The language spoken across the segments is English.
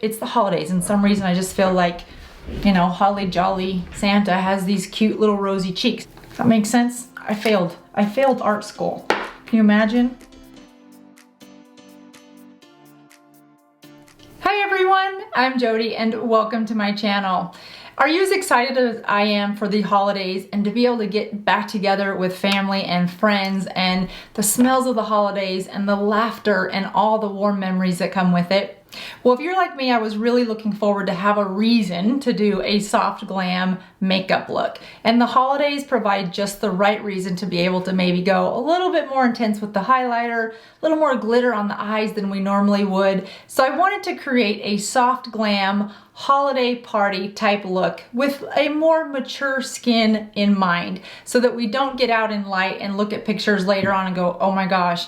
it's the holidays, and some reason I just feel like, you know, holly jolly Santa has these cute little rosy cheeks. Does that make sense? I failed art school. Can you imagine? Hi everyone, I'm Jodi and welcome to my channel. Are you as excited as I am for the holidays and to be able to get back together with family and friends and the smells of the holidays and the laughter and all the warm memories that come with it? Well, if you're like me, I was really looking forward to have a reason to do a soft glam makeup look. And the holidays provide just the right reason to be able to maybe go a little bit more intense with the highlighter, a little more glitter on the eyes than we normally would. So I wanted to create a soft glam holiday party type look with a more mature skin in mind so that we don't get out in light and look at pictures later on and go, oh my gosh,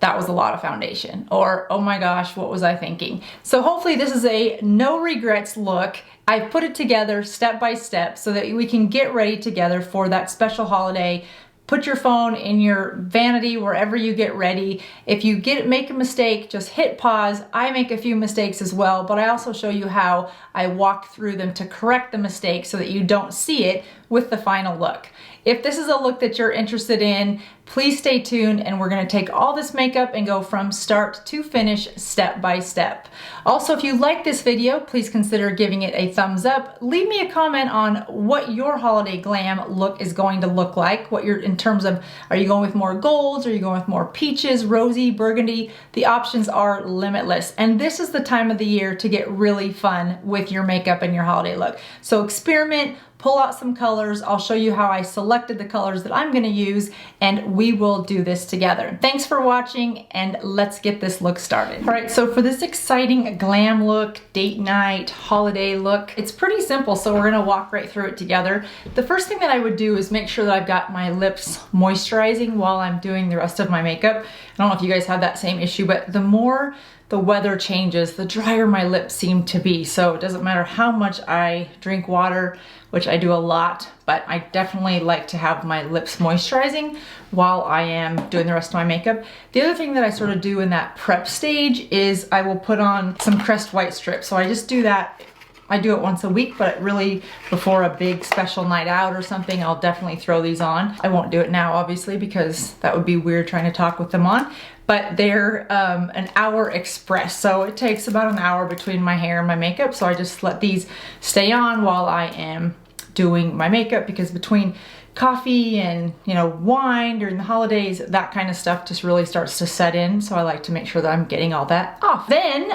that was a lot of foundation, or oh my gosh, what was I thinking? So hopefully this is a no regrets look. I've put it together step by step so that we can get ready together for that special holiday. Put your phone in your vanity wherever you get ready. If you make a mistake, just hit pause. I make a few mistakes as well, but I also show you how I walk through them to correct the mistake so that you don't see it with the final look. If this is a look that you're interested in, please stay tuned and we're gonna take all this makeup and go from start to finish step by step. Also, if you like this video, please consider giving it a thumbs up. Leave me a comment on what your holiday glam look is going to look like. What you're in terms of, are you going with more golds? Are you going with more peaches, rosy, burgundy? The options are limitless. And this is the time of the year to get really fun with your makeup and your holiday look. So experiment, pull out some colors. I'll show you how I selected the colors that I'm gonna use, and we will do this together. Thanks for watching, and let's get this look started. All right, so for this exciting glam look, date night, holiday look, it's pretty simple, so we're gonna walk right through it together. The first thing that I would do is make sure that I've got my lips moisturizing while I'm doing the rest of my makeup. I don't know if you guys have that same issue, but the more the weather changes, the drier my lips seem to be. So it doesn't matter how much I drink water, which I do a lot, but I definitely like to have my lips moisturizing while I am doing the rest of my makeup. The other thing that I sort of do in that prep stage is I will put on some Crest White strips. So I just do that. I do it once a week, but really before a big special night out or something, I'll definitely throw these on. I won't do it now, obviously, because that would be weird trying to talk with them on. But they're an hour express. So it takes about an hour between my hair and my makeup. So I just let these stay on while I am doing my makeup, because between coffee and, you know, wine during the holidays, that kind of stuff just really starts to set in. So I like to make sure that I'm getting all that off. Then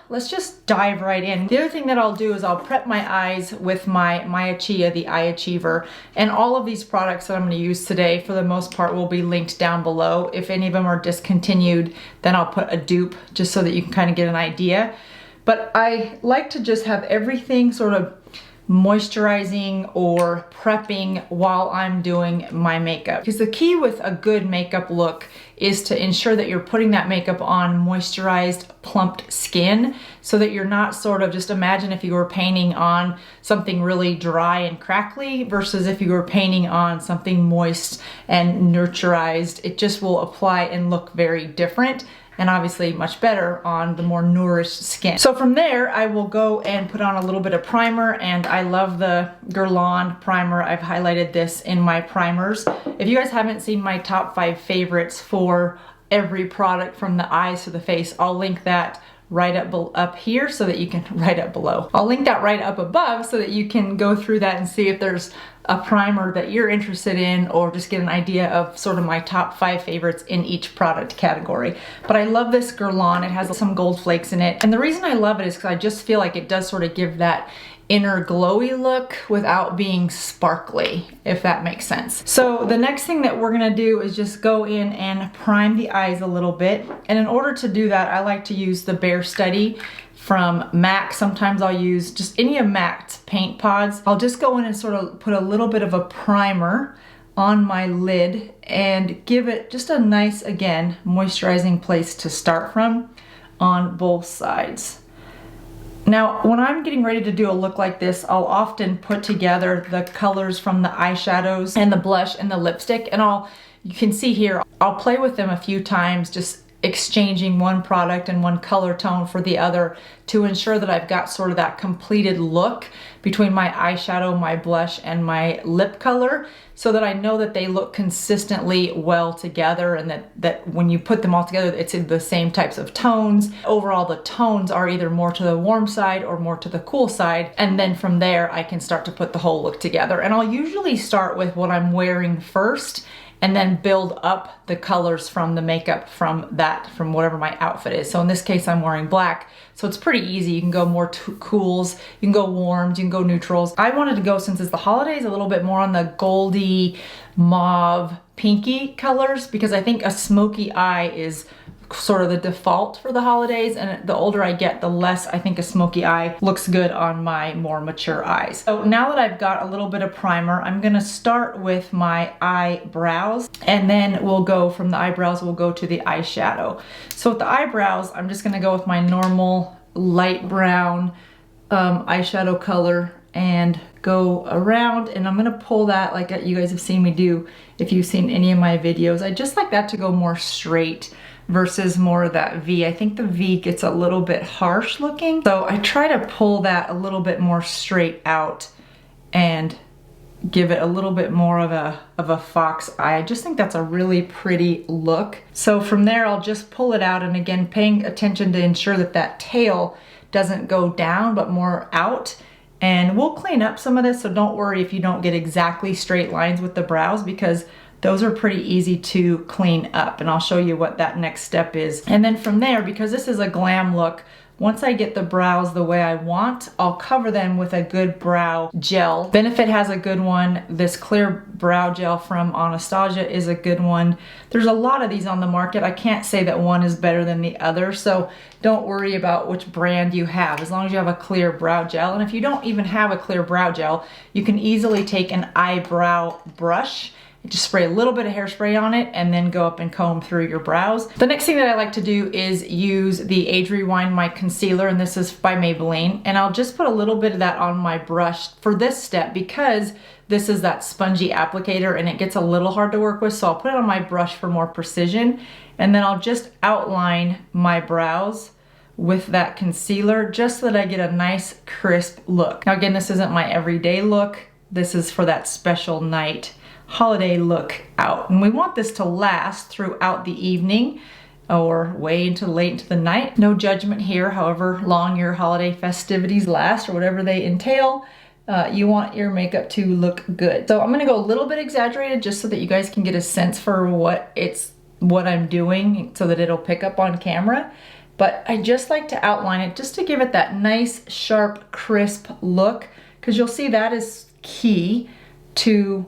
let's just dive right in. The other thing that I'll do is I'll prep my eyes with my Maya Chia, the Eye Achiever. And all of these products that I'm gonna use today, for the most part, will be linked down below. If any of them are discontinued, then I'll put a dupe just so that you can kind of get an idea. But I like to just have everything sort of moisturizing or prepping while I'm doing my makeup. Because the key with a good makeup look is to ensure that you're putting that makeup on moisturized, plumped skin, so that you're not sort of, just imagine if you were painting on something really dry and crackly versus if you were painting on something moist and nurturized. It just will apply and look very different, and obviously much better on the more nourished skin. So from there, I will go and put on a little bit of primer, and I love the Guerlain primer. I've highlighted this in my primers. If you guys haven't seen my top 5 favorites for every product from the eyes to the face, I'll link that right up here so that you can, right up below. I'll link that right up above so that you can go through that and see if there's a primer that you're interested in, or just get an idea of sort of my top 5 favorites in each product category. But I love this Guerlain. It has some gold flakes in it. And the reason I love it is because I just feel like it does sort of give that inner glowy look without being sparkly, if that makes sense. So the next thing that we're gonna do is just go in and prime the eyes a little bit. And in order to do that, I like to use the Bare Study from MAC. Sometimes I'll use just any of MAC's paint pods. I'll just go in and sort of put a little bit of a primer on my lid and give it just a nice, again, moisturizing place to start from on both sides. Now, when I'm getting ready to do a look like this, I'll often put together the colors from the eyeshadows and the blush and the lipstick, and you can see here, I'll play with them a few times just exchanging one product and one color tone for the other to ensure that I've got sort of that completed look between my eyeshadow, my blush, and my lip color, so that I know that they look consistently well together, and that when you put them all together, it's in the same types of tones. Overall, the tones are either more to the warm side or more to the cool side, and then from there I can start to put the whole look together. And I'll usually start with what I'm wearing first, and then build up the colors from the makeup from whatever my outfit is. So in this case, I'm wearing black, so it's pretty easy. You can go more cools, you can go warms, you can go neutrals. I wanted to go, since it's the holidays, a little bit more on the goldy, mauve, pinky colors, because I think a smoky eye is sort of the default for the holidays, and the older I get, the less I think a smoky eye looks good on my more mature eyes. So now that I've got a little bit of primer, I'm gonna start with my eyebrows, and then we'll go from the eyebrows, we'll go to the eyeshadow. So with the eyebrows, I'm just gonna go with my normal light brown eyeshadow color and go around, and I'm gonna pull that like you guys have seen me do if you've seen any of my videos. I just like that to go more straight versus more of that V. I think the V gets a little bit harsh looking, so I try to pull that a little bit more straight out and give it a little bit more of a fox eye. I just think that's a really pretty look. So from there, I'll just pull it out, and again, paying attention to ensure that that tail doesn't go down but more out. And we'll clean up some of this, so don't worry if you don't get exactly straight lines with the brows, because those are pretty easy to clean up, and I'll show you what that next step is. And then from there, because this is a glam look, once I get the brows the way I want, I'll cover them with a good brow gel. Benefit has a good one. This clear brow gel from Anastasia is a good one. There's a lot of these on the market. I can't say that one is better than the other, so don't worry about which brand you have, as long as you have a clear brow gel. And if you don't even have a clear brow gel, you can easily take an eyebrow brush, just spray a little bit of hairspray on it, and then go up and comb through your brows. The next thing that I like to do is use the Age Rewind, my concealer, and this is by Maybelline. And I'll just put a little bit of that on my brush for this step, because this is that spongy applicator and it gets a little hard to work with. So I'll put it on my brush for more precision. And then I'll just outline my brows with that concealer, just so that I get a nice crisp look. Now again, this isn't my everyday look. This is for that special night holiday look out, and we want this to last throughout the evening or way into late into the night. No judgment here, however long your holiday festivities last or whatever they entail. You want your makeup to look good. So I'm gonna go a little bit exaggerated, just so that you guys can get a sense for what I'm doing, so that it'll pick up on camera. But I just like to outline it just to give it that nice, sharp, crisp look, because you'll see that is key to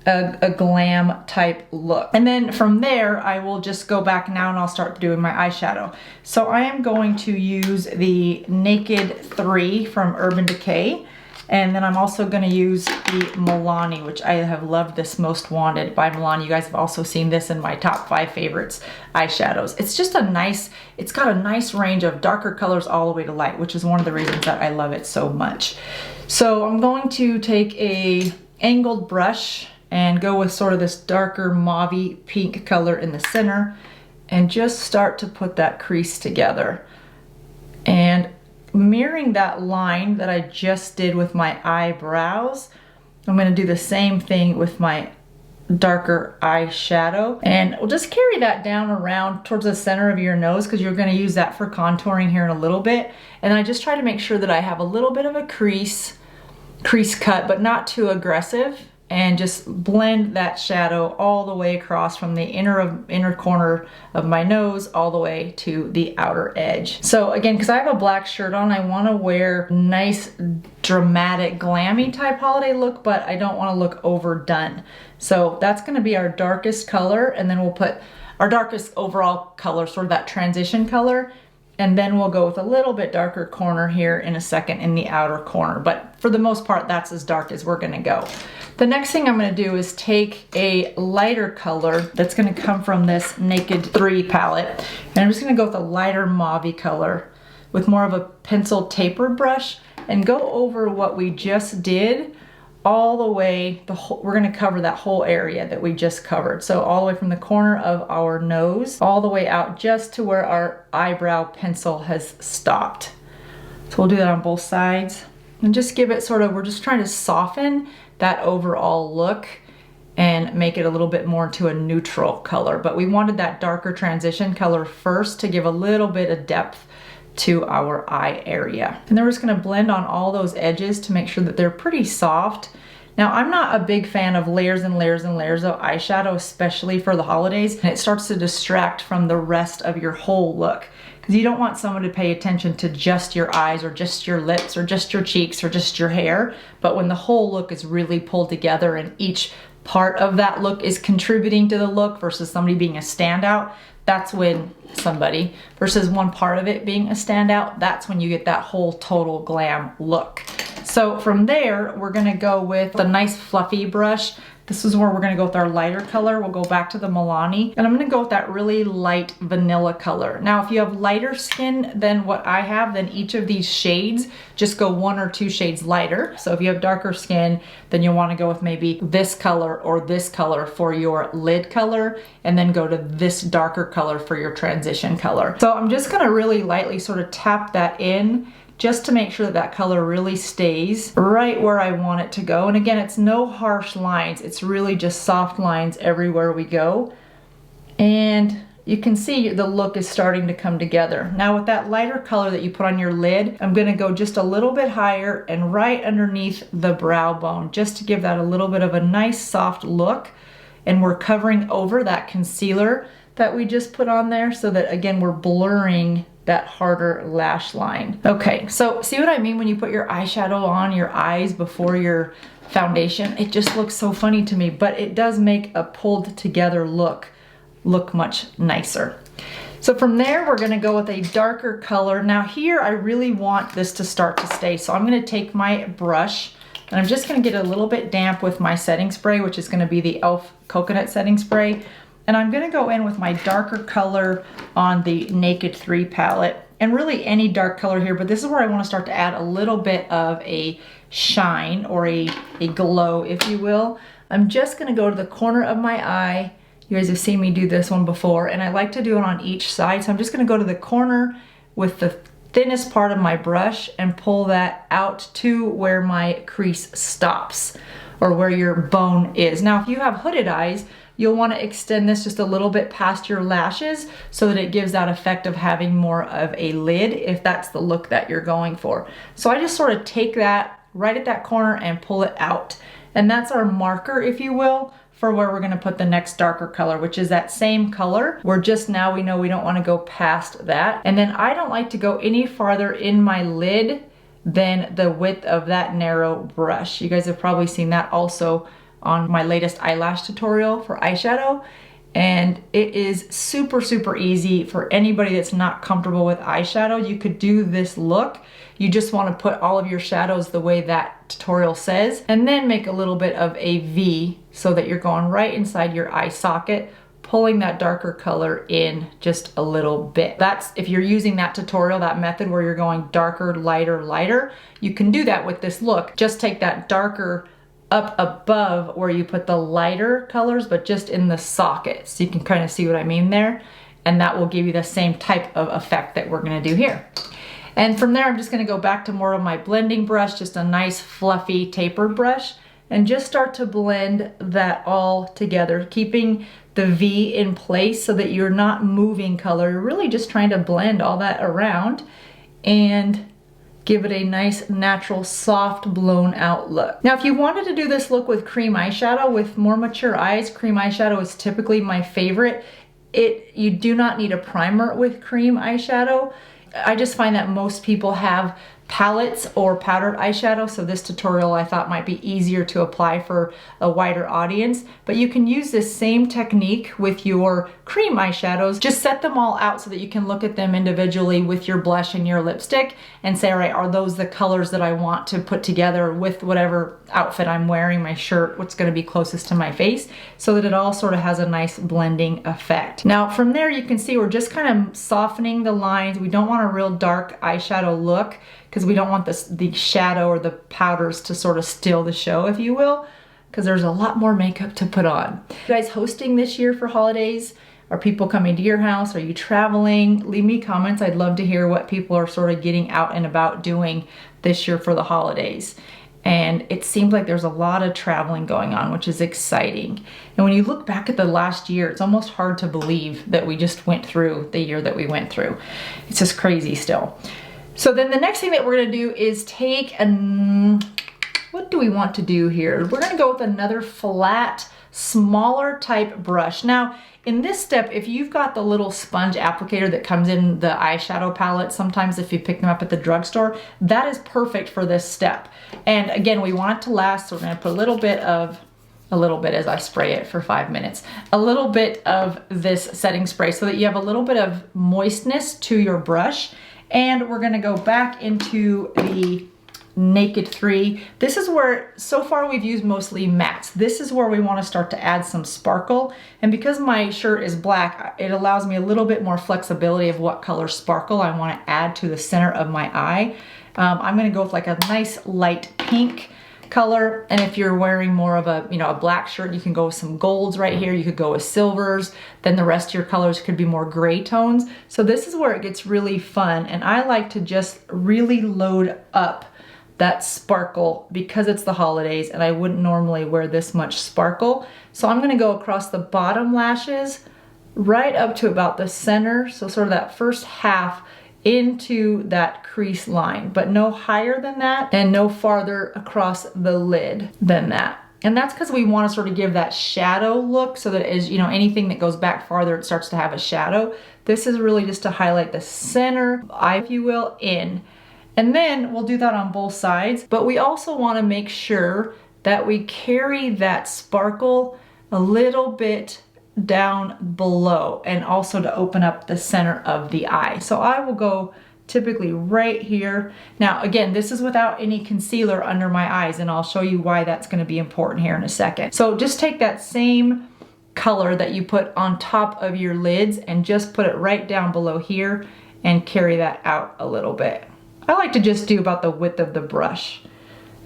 a glam type look. And then from there, I will just go back now and I'll start doing my eyeshadow. So I am going to use the Naked 3 from Urban Decay. And then I'm also gonna use the Milani, which I have loved, this Most Wanted by Milani. You guys have also seen this in my top 5 favorites eyeshadows. It's just it's got a nice range of darker colors all the way to light, which is one of the reasons that I love it so much. So I'm going to take a angled brush and go with sort of this darker mauvey pink color in the center, and just start to put that crease together. And mirroring that line that I just did with my eyebrows, I'm gonna do the same thing with my darker eyeshadow. And we'll just carry that down around towards the center of your nose, because you're gonna use that for contouring here in a little bit. And I just try to make sure that I have a little bit of a crease cut, but not too aggressive, and just blend that shadow all the way across from the inner corner of my nose all the way to the outer edge. So again, because I have a black shirt on, I want to wear nice, dramatic, glammy type holiday look, but I don't want to look overdone. So that's going to be our darkest color, and then we'll put our darkest overall color, sort of that transition color. And then we'll go with a little bit darker corner here in a second in the outer corner. But for the most part, that's as dark as we're gonna go. The next thing I'm gonna do is take a lighter color that's gonna come from this Naked 3 palette. And I'm just gonna go with a lighter mauve color with more of a pencil tapered brush, and go over what we just did all the way, we're gonna cover that whole area that we just covered. So all the way from the corner of our nose, all the way out just to where our eyebrow pencil has stopped. So we'll do that on both sides. And just give it sort of, we're just trying to soften that overall look and make it a little bit more to a neutral color. But we wanted that darker transition color first to give a little bit of depth to our eye area. And then we're just gonna blend on all those edges to make sure that they're pretty soft. Now, I'm not a big fan of layers and layers and layers of eyeshadow, especially for the holidays, and it starts to distract from the rest of your whole look. Because you don't want someone to pay attention to just your eyes or just your lips or just your cheeks or just your hair. But when the whole look is really pulled together and each part of that look is contributing to the look versus somebody being a standout, that's when somebody versus one part of it being a standout, that's when you get that whole total glam look. So from there, we're gonna go with the nice fluffy brush. This is where we're gonna go with our lighter color. We'll go back to the Milani, and I'm gonna go with that really light vanilla color. Now, if you have lighter skin than what I have, then each of these shades just go 1 or 2 shades lighter. So if you have darker skin, then you'll wanna go with maybe this color or this color for your lid color, and then go to this darker color for your transition color. So I'm just gonna really lightly sort of tap that in just to make sure that that color really stays right where I want it to go. And again, it's no harsh lines. It's really just soft lines everywhere we go. And you can see the look is starting to come together. Now with that lighter color that you put on your lid, I'm gonna go just a little bit higher and right underneath the brow bone, just to give that a little bit of a nice soft look. And we're covering over that concealer that we just put on there so that, again, we're blurring that harder lash line. Okay, so see what I mean when you put your eyeshadow on your eyes before your foundation? It just looks so funny to me, but it does make a pulled together look much nicer. So from there, we're gonna go with a darker color. Now here, I really want this to start to stay. So I'm gonna take my brush and I'm just gonna get a little bit damp with my setting spray, which is gonna be the e.l.f. Coconut Setting Spray. And I'm gonna go in with my darker color on the Naked 3 palette. And really any dark color here, but this is where I wanna start to add a little bit of a shine or a glow, if you will. I'm just gonna go to the corner of my eye. You guys have seen me do this one before, and I like to do it on each side. So I'm just gonna go to the corner with the thinnest part of my brush and pull that out to where my crease stops or where your bone is. Now, if you have hooded eyes, you'll want to extend this just a little bit past your lashes so that it gives that effect of having more of a lid if that's the look that you're going for. So I just sort of take that right at that corner and pull it out. And that's our marker, if you will, for where we're gonna put the next darker color, which is that same color. We're just now, we know we don't wanna go past that. And then I don't like to go any farther in my lid than the width of that narrow brush. You guys have probably seen that also on my latest eyelash tutorial for eyeshadow. And it is super, super easy for anybody that's not comfortable with eyeshadow. You could do this look. You just want to put all of your shadows the way that tutorial says, and then make a little bit of a V so that you're going right inside your eye socket, pulling that darker color in just a little bit. That's, if you're using that tutorial, that method where you're going darker, lighter, lighter, you can do that with this look. Just take that darker up above where you put the lighter colors, but just in the socket. So you can kind of see what I mean there. And that will give you the same type of effect that we're gonna do here. And from there, I'm just gonna go back to more of my blending brush, just a nice fluffy tapered brush, and just start to blend that all together, keeping the V in place so that you're not moving color. You're really just trying to blend all that around and give it a nice, natural, soft, blown out look. Now, if you wanted to do this look with cream eyeshadow, with more mature eyes, cream eyeshadow is typically my favorite. You do not need a primer with cream eyeshadow. I just find that most people have palettes or powdered eyeshadow, so this tutorial I thought might be easier to apply for a wider audience. But you can use this same technique with your cream eyeshadows. Just set them all out so that you can look at them individually with your blush and your lipstick and say, all right, are those the colors that I want to put together with whatever outfit I'm wearing, my shirt, what's going to be closest to my face, so that it all sort of has a nice blending effect. Now from there, you can see we're just kind of softening the lines. We don't want a real dark eyeshadow look, because we don't want the shadow or the powders to sort of steal the show, if you will, because there's a lot more makeup to put on. You guys hosting this year for holidays? Are people coming to your house? Are you traveling? Leave me comments. I'd love to hear what people are sort of getting out and about doing this year for the holidays. And it seems like there's a lot of traveling going on, which is exciting. And when you look back at the last year, it's almost hard to believe that we just went through the year that we went through. It's just crazy still. So then the next thing that we're gonna do is take what do we want to do here? We're gonna go with another flat, smaller type brush. Now, in this step, if you've got the little sponge applicator that comes in the eyeshadow palette, sometimes if you pick them up at the drugstore, that is perfect for this step. And again, we want it to last, so we're gonna put a little bit as I spray it for 5 minutes, a little bit of this setting spray so that you have a little bit of moistness to your brush. And we're gonna go back into the Naked 3. This is where, so far we've used mostly mattes. This is where we want to start to add some sparkle. And because my shirt is black, it allows me a little bit more flexibility of what color sparkle I want to add to the center of my eye. I'm going to go with like a nice light pink color. And if you're wearing more of a, a black shirt, you can go with some golds right here. You could go with silvers. Then the rest of your colors could be more gray tones. So this is where it gets really fun. And I like to just really load up that sparkle because it's the holidays and I wouldn't normally wear this much sparkle. So I'm gonna go across the bottom lashes right up to about the center. So sort of that first half into that crease line, but no higher than that and no farther across the lid than that. And that's because we want to sort of give that shadow look so that as anything that goes back farther, it starts to have a shadow. This is really just to highlight the center eye, if you will, in. And then we'll do that on both sides, but we also want to make sure that we carry that sparkle a little bit down below and also to open up the center of the eye. So I will go typically right here. Now, again, this is without any concealer under my eyes, and I'll show you why that's going to be important here in a second. So just take that same color that you put on top of your lids and just put it right down below here and carry that out a little bit. I like to just do about the width of the brush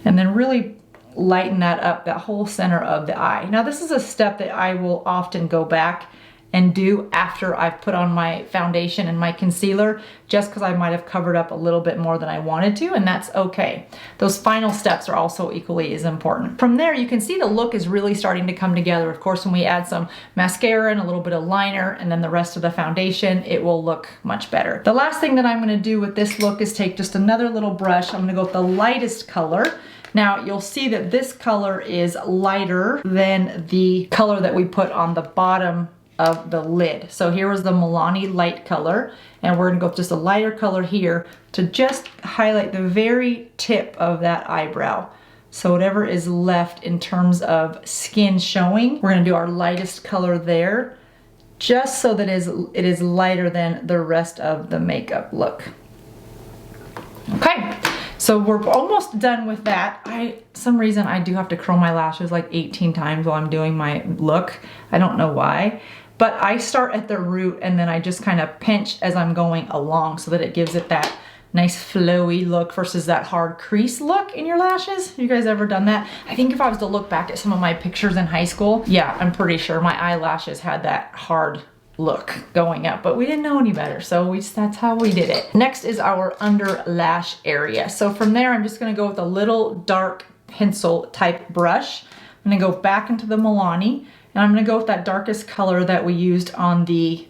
and then really lighten that up, that whole center of the eye. Now this is a step that I will often go back and do after I've put on my foundation and my concealer, just because I might have covered up a little bit more than I wanted to, and that's okay. Those final steps are also equally as important. From there, you can see the look is really starting to come together. Of course, when we add some mascara and a little bit of liner and then the rest of the foundation, it will look much better. The last thing that I'm gonna do with this look is take just another little brush. I'm gonna go with the lightest color. Now you'll see that this color is lighter than the color that we put on the bottom of the lid. So here was the Milani light color, and we're gonna go with just a lighter color here to just highlight the very tip of that eyebrow. So whatever is left in terms of skin showing, we're gonna do our lightest color there, just so that it is lighter than the rest of the makeup look. Okay. So we're almost done with that. Some reason I do have to curl my lashes like 18 times while I'm doing my look. I don't know why, but I start at the root and then I just kind of pinch as I'm going along so that it gives it that nice flowy look versus that hard crease look in your lashes. You guys ever done that? I think if I was to look back at some of my pictures in high school, yeah, I'm pretty sure my eyelashes had that hard look going up, but we didn't know any better, so that's how we did it. Next is our under lash area. So from there, I'm just gonna go with a little dark pencil type brush. I'm gonna go back into the Milani, and I'm gonna go with that darkest color that we used on the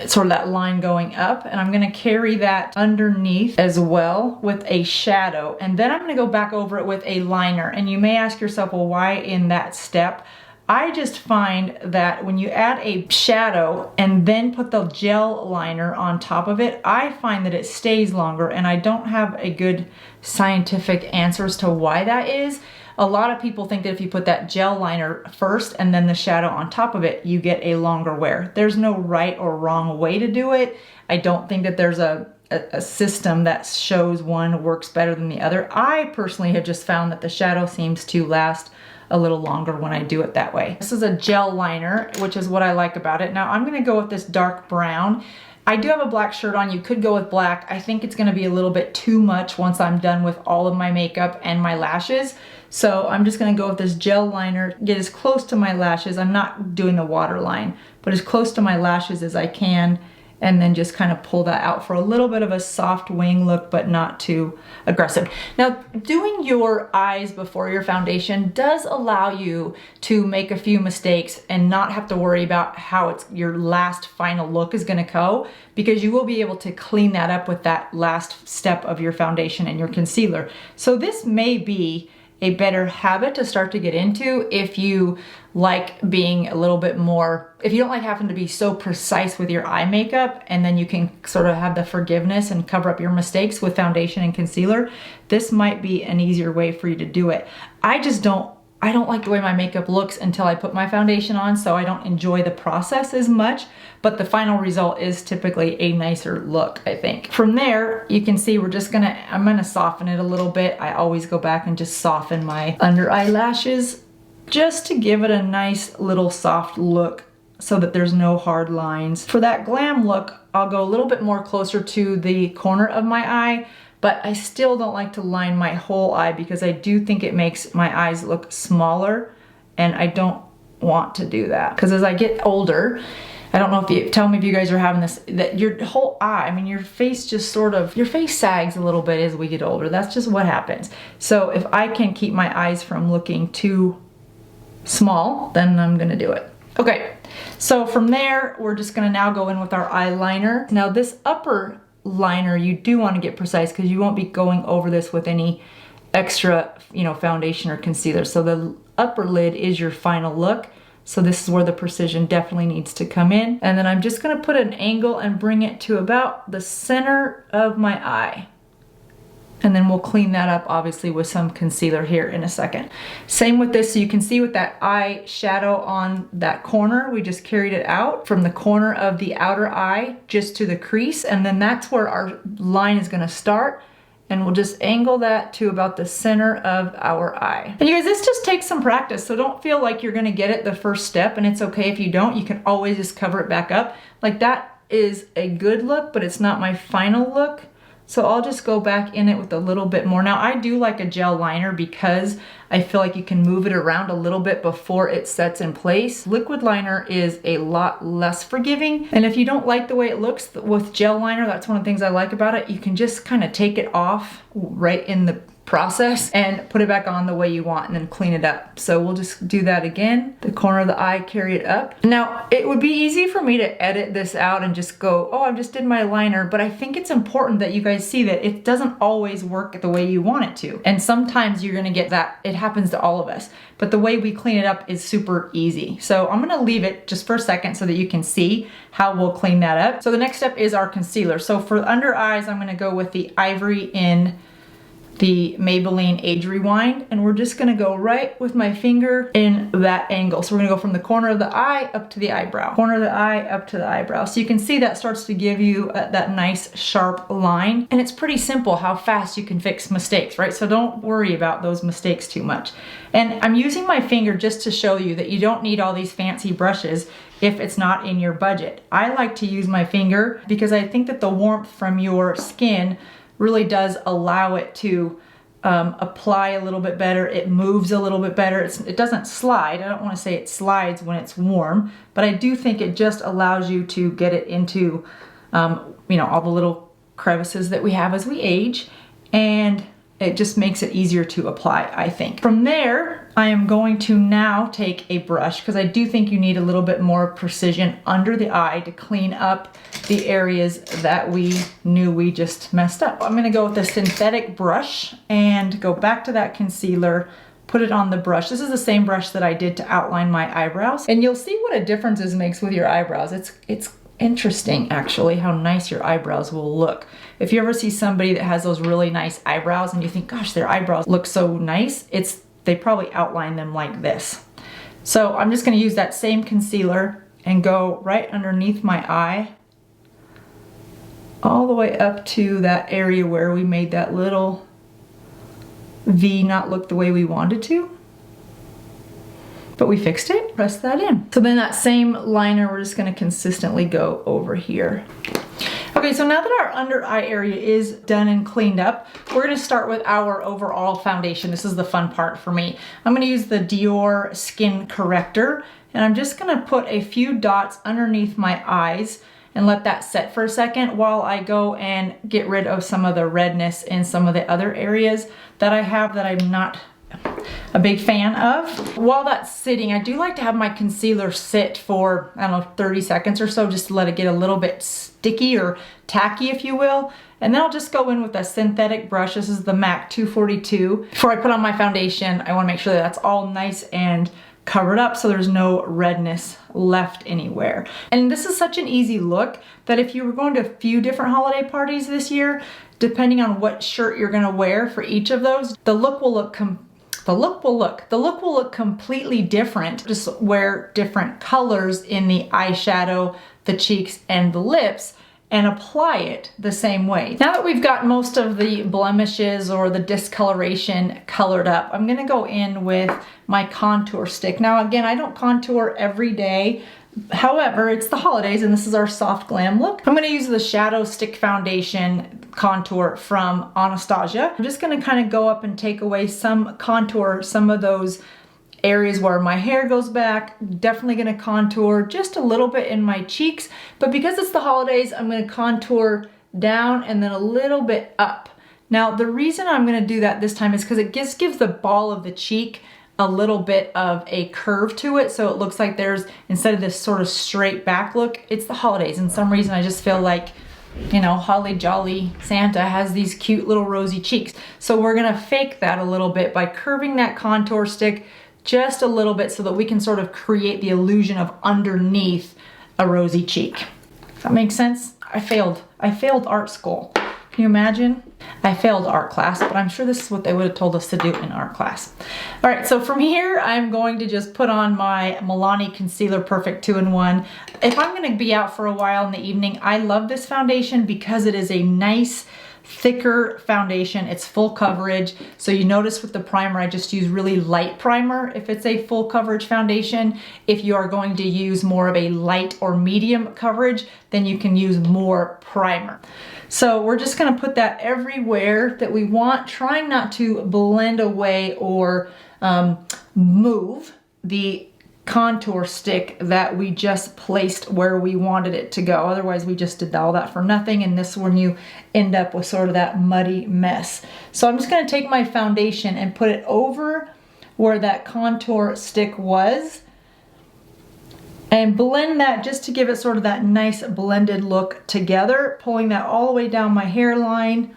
sort of that line going up, and I'm gonna carry that underneath as well with a shadow, and then I'm gonna go back over it with a liner. And you may ask yourself, well, why in that step? I just find that when you add a shadow and then put the gel liner on top of it, I find that it stays longer, and I don't have a good scientific answer as to why that is. A lot of people think that if you put that gel liner first and then the shadow on top of it, you get a longer wear. There's no right or wrong way to do it. I don't think that there's a system that shows one works better than the other. I personally have just found that the shadow seems to last a little longer when I do it that way. This is a gel liner, which is what I like about it. Now I'm gonna go with this dark brown. I do have a black shirt on. You could go with black. I think it's gonna be a little bit too much once I'm done with all of my makeup and my lashes. So I'm just gonna go with this gel liner, get as close to my lashes. I'm not doing the waterline, but as close to my lashes as I can, and then just kind of pull that out for a little bit of a soft wing look, but not too aggressive. Now, doing your eyes before your foundation does allow you to make a few mistakes and not have to worry about how your last final look is gonna go, because you will be able to clean that up with that last step of your foundation and your concealer. So this may be a better habit to start to get into if you like being a little bit more, if you don't like having to be so precise with your eye makeup, and then you can sort of have the forgiveness and cover up your mistakes with foundation and concealer. This might be an easier way for you to do it. I don't like the way my makeup looks until I put my foundation on, so I don't enjoy the process as much, but the final result is typically a nicer look, I think. From there, you can see I'm gonna soften it a little bit. I always go back and just soften my under eyelashes just to give it a nice little soft look so that there's no hard lines. For that glam look, I'll go a little bit more closer to the corner of my eye, but I still don't like to line my whole eye because I do think it makes my eyes look smaller, and I don't want to do that. Because as I get older, I don't know if you, tell me if you guys are having this, that your whole eye, I mean your face just sort of, your face sags a little bit as we get older. That's just what happens. So if I can keep my eyes from looking too small, then I'm gonna do it. Okay, so from there, we're just gonna now go in with our eyeliner. Now this upper liner, you do want to get precise because you won't be going over this with any extra, foundation or concealer. So the upper lid is your final look. So this is where the precision definitely needs to come in. And then I'm just going to put an angle and bring it to about the center of my eye. And then we'll clean that up obviously with some concealer here in a second. Same with this, so you can see with that eyeshadow on that corner, we just carried it out from the corner of the outer eye just to the crease, and then that's where our line is gonna start. And we'll just angle that to about the center of our eye. And you guys, this just takes some practice, so don't feel like you're gonna get it the first step, and it's okay if you don't. You can always just cover it back up. Like that is a good look, but it's not my final look. So I'll just go back in it with a little bit more. Now I do like a gel liner because I feel like you can move it around a little bit before it sets in place. Liquid liner is a lot less forgiving. And if you don't like the way it looks with gel liner, that's one of the things I like about it. You can just kind of take it off right in the process and put it back on the way you want and then clean it up. So we'll just do that again. The corner of the eye, carry it up. Now it would be easy for me to edit this out and just go, oh, I just did my liner, but I think it's important that you guys see that it doesn't always work the way you want it to. And sometimes you're gonna get that, it happens to all of us, but the way we clean it up is super easy. So I'm gonna leave it just for a second so that you can see how we'll clean that up. So the next step is our concealer. So for under eyes, I'm gonna go with the Ivory in the Maybelline Age Rewind, and we're just gonna go right with my finger in that angle. So we're gonna go from the corner of the eye up to the eyebrow, corner of the eye up to the eyebrow. So you can see that starts to give you that nice sharp line, and it's pretty simple how fast you can fix mistakes, right? So don't worry about those mistakes too much. And I'm using my finger just to show you that you don't need all these fancy brushes if it's not in your budget. I like to use my finger because I think that the warmth from your skin really does allow it to apply a little bit better. It moves a little bit better. It doesn't slide. I don't want to say it slides when it's warm, but I do think it just allows you to get it into, all the little crevices that we have as we age, and it just makes it easier to apply, I think. From there, I am going to now take a brush because I do think you need a little bit more precision under the eye to clean up the areas that we knew we just messed up. I'm gonna go with a synthetic brush and go back to that concealer, put it on the brush. This is the same brush that I did to outline my eyebrows. And you'll see what a difference this makes with your eyebrows. It's interesting actually how nice your eyebrows will look. If you ever see somebody that has those really nice eyebrows and you think, gosh, their eyebrows look so nice, they probably outline them like this. So I'm just gonna use that same concealer and go right underneath my eye, all the way up to that area where we made that little V not look the way we wanted to. But we fixed it, press that in. So then that same liner, we're just gonna consistently go over here. Okay, so now that our under eye area is done and cleaned up, we're gonna start with our overall foundation. This is the fun part for me. I'm gonna use the Dior Skin Corrector, and I'm just gonna put a few dots underneath my eyes and let that set for a second while I go and get rid of some of the redness in some of the other areas that I have that I'm not a big fan of. While that's sitting, I do like to have my concealer sit for, I don't know, 30 seconds or so, just to let it get a little bit sticky or tacky, if you will. And then I'll just go in with a synthetic brush. This is the MAC 242. Before I put on my foundation, I wanna make sure that that's all nice and covered up so there's no redness left anywhere. And this is such an easy look that if you were going to a few different holiday parties this year, depending on what shirt you're gonna wear for each of those, the look will look completely different. Just wear different colors in the eyeshadow, the cheeks, and the lips, and apply it the same way. Now that we've got most of the blemishes or the discoloration colored up, I'm gonna go in with my contour stick. Now again, I don't contour every day. However, it's the holidays and this is our soft glam look. I'm gonna use the Shadow Stick Foundation contour from Anastasia. I'm just gonna kind of go up and take away some contour, some of those areas where my hair goes back. Definitely gonna contour just a little bit in my cheeks, but because it's the holidays, I'm gonna contour down and then a little bit up. Now, the reason I'm gonna do that this time is because it just gives the ball of the cheek a little bit of a curve to it, so it looks like there's, instead of this sort of straight back look, it's the holidays. And some reason I just feel like, you know, holly jolly Santa has these cute little rosy cheeks. So we're gonna fake that a little bit by curving that contour stick just a little bit so that we can sort of create the illusion of underneath a rosy cheek. Does that make sense? I failed art school. Can you imagine? I failed art class, but I'm sure this is what they would have told us to do in art class. All right, so from here, I'm going to just put on my Milani Concealer Perfect 2-in-1. If I'm gonna be out for a while in the evening, I love this foundation because it is a nice, thicker foundation. It's full coverage. So you notice with the primer, I just use really light primer if it's a full coverage foundation. If you are going to use more of a light or medium coverage, then you can use more primer. So we're just gonna put that everywhere that we want, trying not to blend away or move the contour stick that we just placed where we wanted it to go. Otherwise, we just did all that for nothing, and this is when you end up with sort of that muddy mess. So I'm just gonna take my foundation and put it over where that contour stick was and blend that just to give it sort of that nice blended look together, pulling that all the way down my hairline,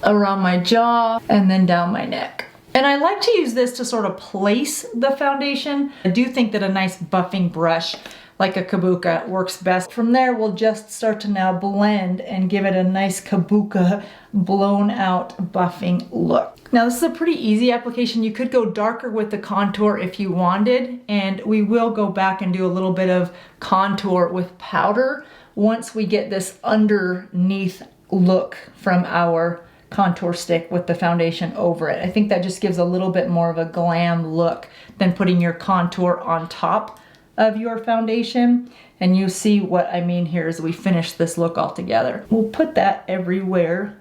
around my jaw, and then down my neck. And I like to use this to sort of place the foundation. I do think that a nice buffing brush like a kabuka works best. From there, we'll just start to now blend and give it a nice kabuka blown out buffing look. Now this is a pretty easy application. You could go darker with the contour if you wanted, and we will go back and do a little bit of contour with powder once we get this underneath look from our contour stick with the foundation over it. I think that just gives a little bit more of a glam look than putting your contour on top of your foundation. And you see what I mean here as we finish this look all together. We'll put that everywhere.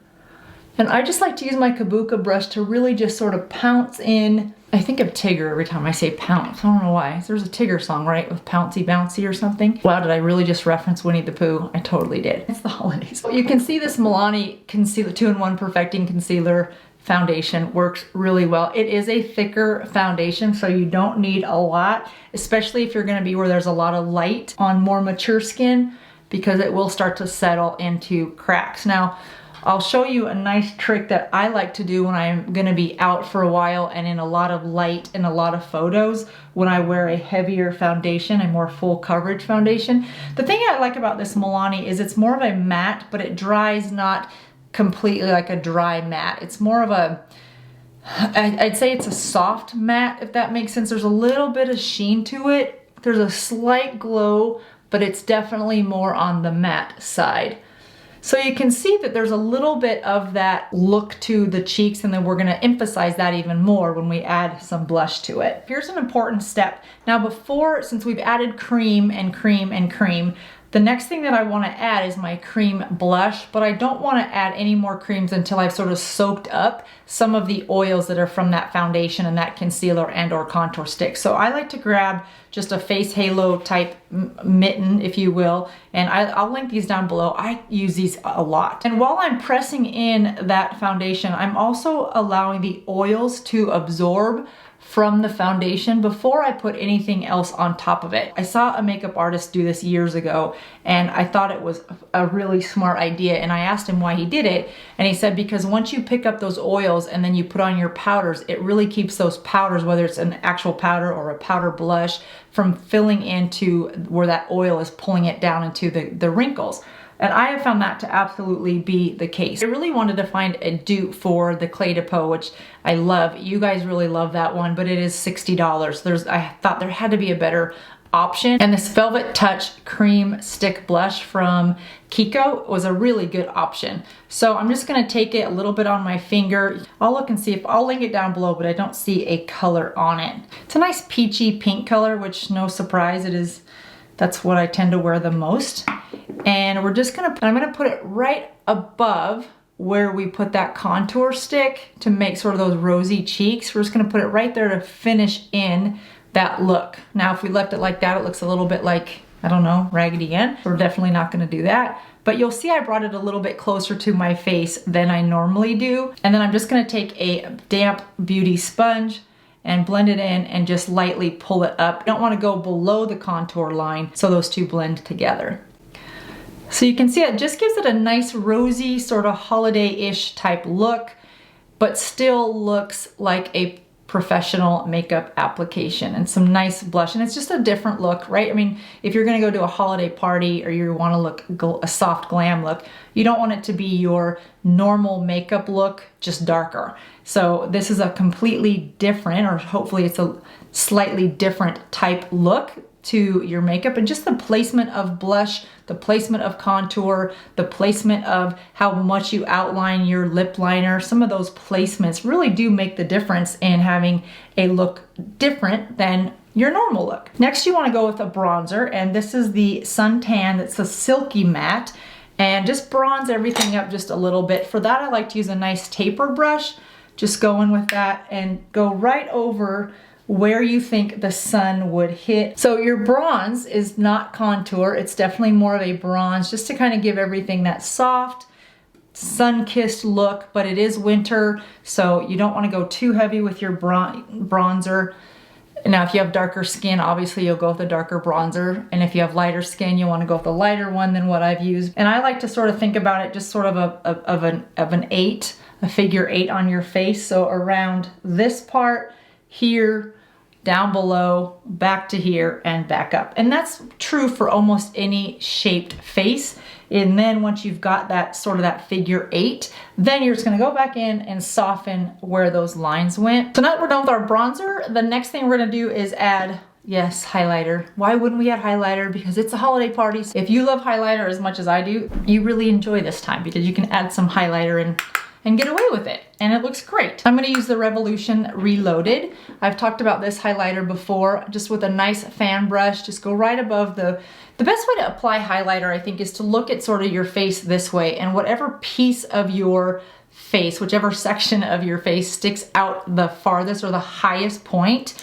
And I just like to use my kabuka brush to really just sort of pounce in. I think of Tigger every time I say pounce. I don't know why. There's a Tigger song, right? With Pouncy Bouncy or something. Wow, did I really just reference Winnie the Pooh? I totally did. It's the holidays. You can see this Milani Concealer 2-in-1 Perfecting Concealer foundation works really well. It is a thicker foundation, so you don't need a lot, especially if you're gonna be where there's a lot of light on more mature skin, because it will start to settle into cracks. Now, I'll show you a nice trick that I like to do when I'm gonna be out for a while and in a lot of light and a lot of photos when I wear a heavier foundation, a more full coverage foundation. The thing I like about this Milani is it's more of a matte, but it dries not completely like a dry matte. It's more of a, I'd say it's a soft matte, if that makes sense. There's a little bit of sheen to it. There's a slight glow, but it's definitely more on the matte side. So you can see that there's a little bit of that look to the cheeks, and then we're gonna emphasize that even more when we add some blush to it. Here's an important step. Now before, since we've added cream and cream and cream, The next thing that I want to add is my cream blush, but I don't want to add any more creams until I've sort of soaked up some of the oils that are from that foundation and that concealer and or contour stick. So I like to grab just a face halo type mitten, if you will, and I'll link these down below. I use these a lot. And while I'm pressing in that foundation, I'm also allowing the oils to absorb from the foundation before I put anything else on top of it. I saw a makeup artist do this years ago, and I thought it was a really smart idea, and I asked him why he did it, and he said because once you pick up those oils and then you put on your powders, it really keeps those powders, whether it's an actual powder or a powder blush, from filling into where that oil is pulling it down into the wrinkles. And I have found that to absolutely be the case. I really wanted to find a dupe for the Clé de Peau, which I love. You guys really love that one, but it is $60. I thought there had to be a better option. And this Velvet Touch Cream Stick Blush from Kiko was a really good option. So I'm just gonna take it a little bit on my finger. I'll look and see if, I'll link it down below, but I don't see a color on it. It's a nice peachy pink color, which no surprise, it is. That's what I tend to wear the most. And we're just I'm gonna put it right above where we put that contour stick to make sort of those rosy cheeks. We're just gonna put it right there to finish in that look. Now, if we left it like that, it looks a little bit like, I don't know, Raggedy Ann. We're definitely not gonna do that. But you'll see I brought it a little bit closer to my face than I normally do. And then I'm just gonna take a damp beauty sponge and blend it in and just lightly pull it up. You don't wanna go below the contour line so those two blend together. So you can see it just gives it a nice rosy sort of holiday-ish type look, but still looks like a professional makeup application, and some nice blush. And it's just a different look, right? I mean, if you're gonna go to a holiday party or you wanna look a soft glam look, you don't want it to be your normal makeup look, just darker. So this is a completely different, or hopefully it's a slightly different type look to your makeup. And just the placement of blush, the placement of contour, the placement of how much you outline your lip liner, some of those placements really do make the difference in having a look different than your normal look. Next, you want to go with a bronzer, and this is the Suntan. It's a silky matte, and just bronze everything up just a little bit. For that, I like to use a nice taper brush. Just go in with that and go right over where you think the sun would hit. So your bronze is not contour, it's definitely more of a bronze, just to kind of give everything that soft, sun-kissed look, but it is winter, so you don't want to go too heavy with your bronzer. Now, if you have darker skin, obviously you'll go with a darker bronzer, and if you have lighter skin, you want to go with a lighter one than what I've used. And I like to sort of think about it just sort of an 8, a figure 8 on your face, so around this part, here, down below, back to here, and back up. And that's true for almost any shaped face. And then once you've got that sort of that figure 8, then you're just gonna go back in and soften where those lines went. So now that we're done with our bronzer, the next thing we're gonna do is add, yes, highlighter. Why wouldn't we add highlighter? Because it's a holiday party. So if you love highlighter as much as I do, you really enjoy this time because you can add some highlighter and get away with it, and it looks great. I'm gonna use the Revolution Reloaded. I've talked about this highlighter before, just with a nice fan brush, just go right above the best way to apply highlighter, I think, is to look at sort of your face this way, and whatever piece of your face, whichever section of your face sticks out the farthest or the highest point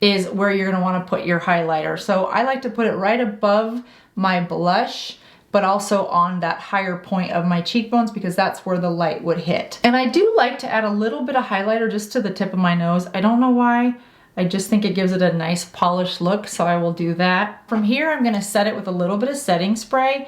is where you're gonna wanna put your highlighter. So I like to put it right above my blush, but also on that higher point of my cheekbones because that's where the light would hit. And I do like to add a little bit of highlighter just to the tip of my nose. I don't know why, I just think it gives it a nice polished look, so I will do that. From here, I'm gonna set it with a little bit of setting spray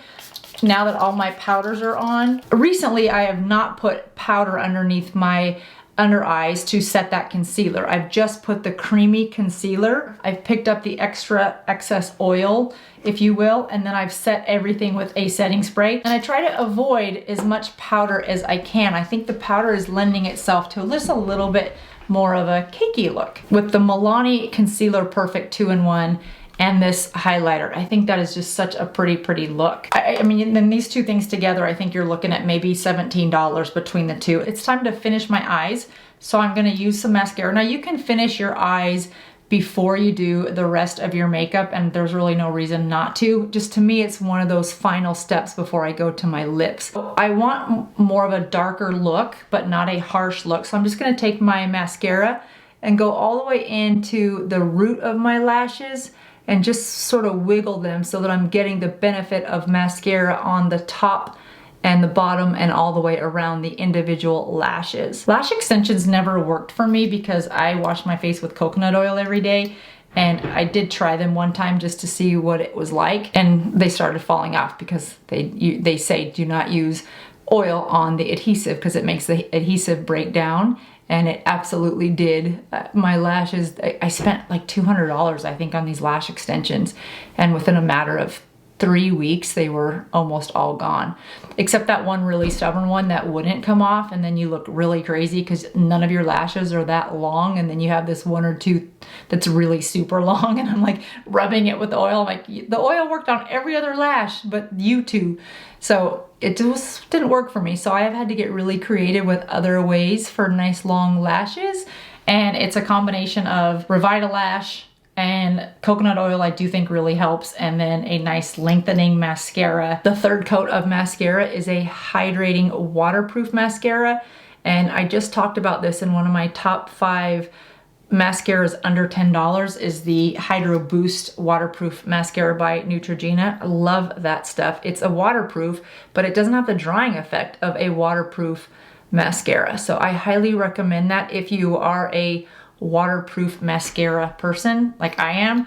now that all my powders are on. Recently, I have not put powder underneath my under eyes to set that concealer. I've just put the creamy concealer. I've picked up the excess oil, if you will, and then I've set everything with a setting spray. And I try to avoid as much powder as I can. I think the powder is lending itself to just a little bit more of a cakey look. With the Milani Concealer Perfect 2-in-1 and this highlighter, I think that is just such a pretty look. I mean, then these two things together, I think you're looking at maybe $17 between the two. It's time to finish my eyes, so I'm gonna use some mascara. Now you can finish your eyes before you do the rest of your makeup, and there's really no reason not to. Just to me, it's one of those final steps before I go to my lips. I want more of a darker look, but not a harsh look. So I'm just gonna take my mascara and go all the way into the root of my lashes and just sort of wiggle them so that I'm getting the benefit of mascara on the top and the bottom and all the way around the individual lashes. Lash extensions never worked for me because I wash my face with coconut oil every day, and I did try them one time just to see what it was like, and they started falling off because they say do not use oil on the adhesive because it makes the adhesive break down, and it absolutely did. My lashes, I spent like $200 I think on these lash extensions, and within a matter of 3 weeks they were almost all gone, except that one really stubborn one that wouldn't come off, and then you look really crazy because none of your lashes are that long, and then you have this one or two that's really super long, and I'm like rubbing it with the oil. I'm like, the oil worked on every other lash but you two. So it just didn't work for me, so I have had to get really creative with other ways for nice long lashes, and it's a combination of Revitalash and coconut oil I do think really helps, and then a nice lengthening mascara. The third coat of mascara is a hydrating waterproof mascara, and I just talked about this in one of my top 5 mascaras under $10 is the Hydro Boost waterproof mascara by Neutrogena. I love that stuff. It's a waterproof, but it doesn't have the drying effect of a waterproof mascara, so I highly recommend that if you are a waterproof mascara person like I am.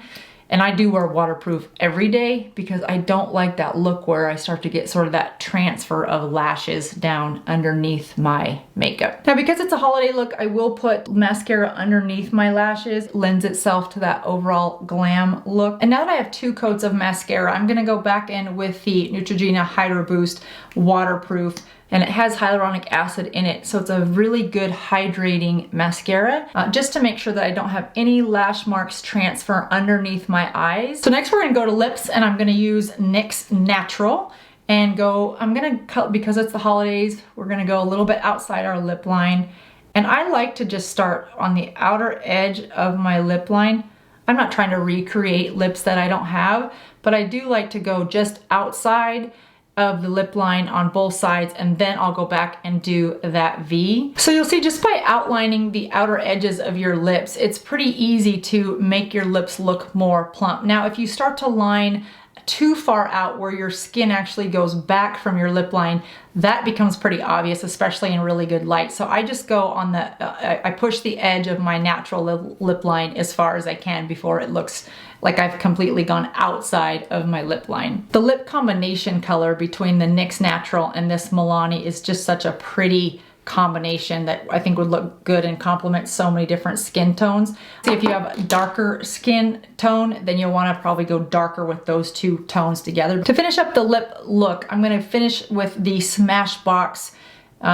And I do wear waterproof every day because I don't like that look where I start to get sort of that transfer of lashes down underneath my makeup. Now, because it's a holiday look, I will put mascara underneath my lashes. Lends itself to that overall glam look. And now that I have 2 coats of mascara, I'm gonna go back in with the Neutrogena Hydro Boost waterproof, and it has hyaluronic acid in it, so it's a really good hydrating mascara, just to make sure that I don't have any lash marks transfer underneath my eyes. So next we're gonna go to lips, and I'm gonna use NYX Natural, and I'm gonna cut, because it's the holidays, we're gonna go a little bit outside our lip line, and I like to just start on the outer edge of my lip line. I'm not trying to recreate lips that I don't have, but I do like to go just outside of the lip line on both sides, and then I'll go back and do that V. So you'll see, just by outlining the outer edges of your lips, it's pretty easy to make your lips look more plump. Now, if you start to line too far out where your skin actually goes back from your lip line, that becomes pretty obvious, especially in really good light. So I just go on I push the edge of my natural lip line as far as I can before it looks like I've completely gone outside of my lip line. The lip combination color between the NYX Natural and this Milani is just such a pretty combination that I think would look good and complement so many different skin tones. See, if you have a darker skin tone, then you'll want to probably go darker with those 2 tones together. To finish up the lip look, I'm going to finish with the Smashbox.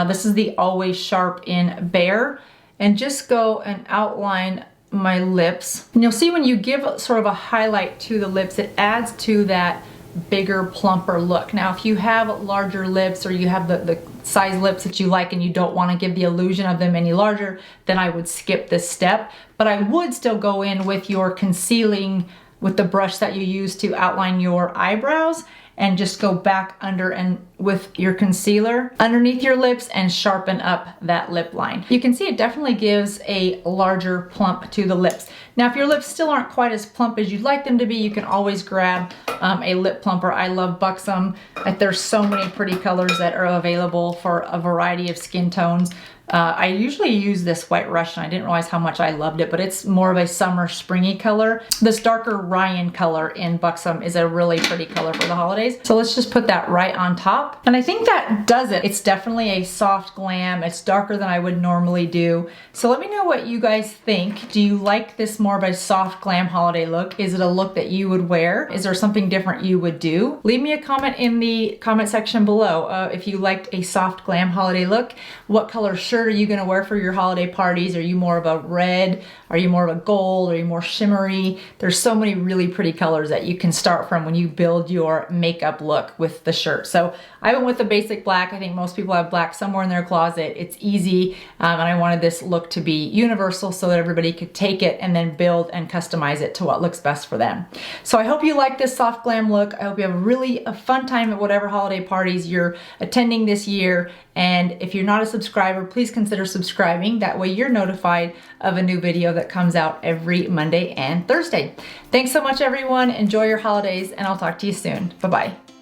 This is the Always Sharp in Bare, and just go and outline my lips. And you'll see when you give sort of a highlight to the lips, it adds to that bigger, plumper look. Now, if you have larger lips, or you have the size lips that you like and you don't want to give the illusion of them any larger, then I would skip this step. But I would still go in with your concealing with the brush that you use to outline your eyebrows, and just go back under and with your concealer underneath your lips and sharpen up that lip line. You can see it definitely gives a larger plump to the lips. Now, if your lips still aren't quite as plump as you'd like them to be, you can always grab a lip plumper. I love Buxom. There's so many pretty colors that are available for a variety of skin tones. I usually use this White Russian. I didn't realize how much I loved it, but it's more of a summer springy color. This darker Ryan color in Buxom is a really pretty color for the holidays. So let's just put that right on top. And I think that does it. It's definitely a soft glam. It's darker than I would normally do. So let me know what you guys think. Do you like this more of a soft glam holiday look? Is it a look that you would wear? Is there something different you would do? Leave me a comment in the comment section below if you liked a soft glam holiday look. What color shirt shirt are you gonna wear for your holiday parties? Are you more of a red? Are you more of a gold? Are you more shimmery? There's so many really pretty colors that you can start from when you build your makeup look with the shirt. So I went with the basic black. I think most people have black somewhere in their closet. It's easy, and I wanted this look to be universal so that everybody could take it and then build and customize it to what looks best for them. So I hope you like this soft glam look. I hope you have really a fun time at whatever holiday parties you're attending this year. And if you're not a subscriber, please consider subscribing. That way you're notified of a new video that comes out every Monday and Thursday. Thanks so much, everyone. Enjoy your holidays, and I'll talk to you soon. Bye-bye.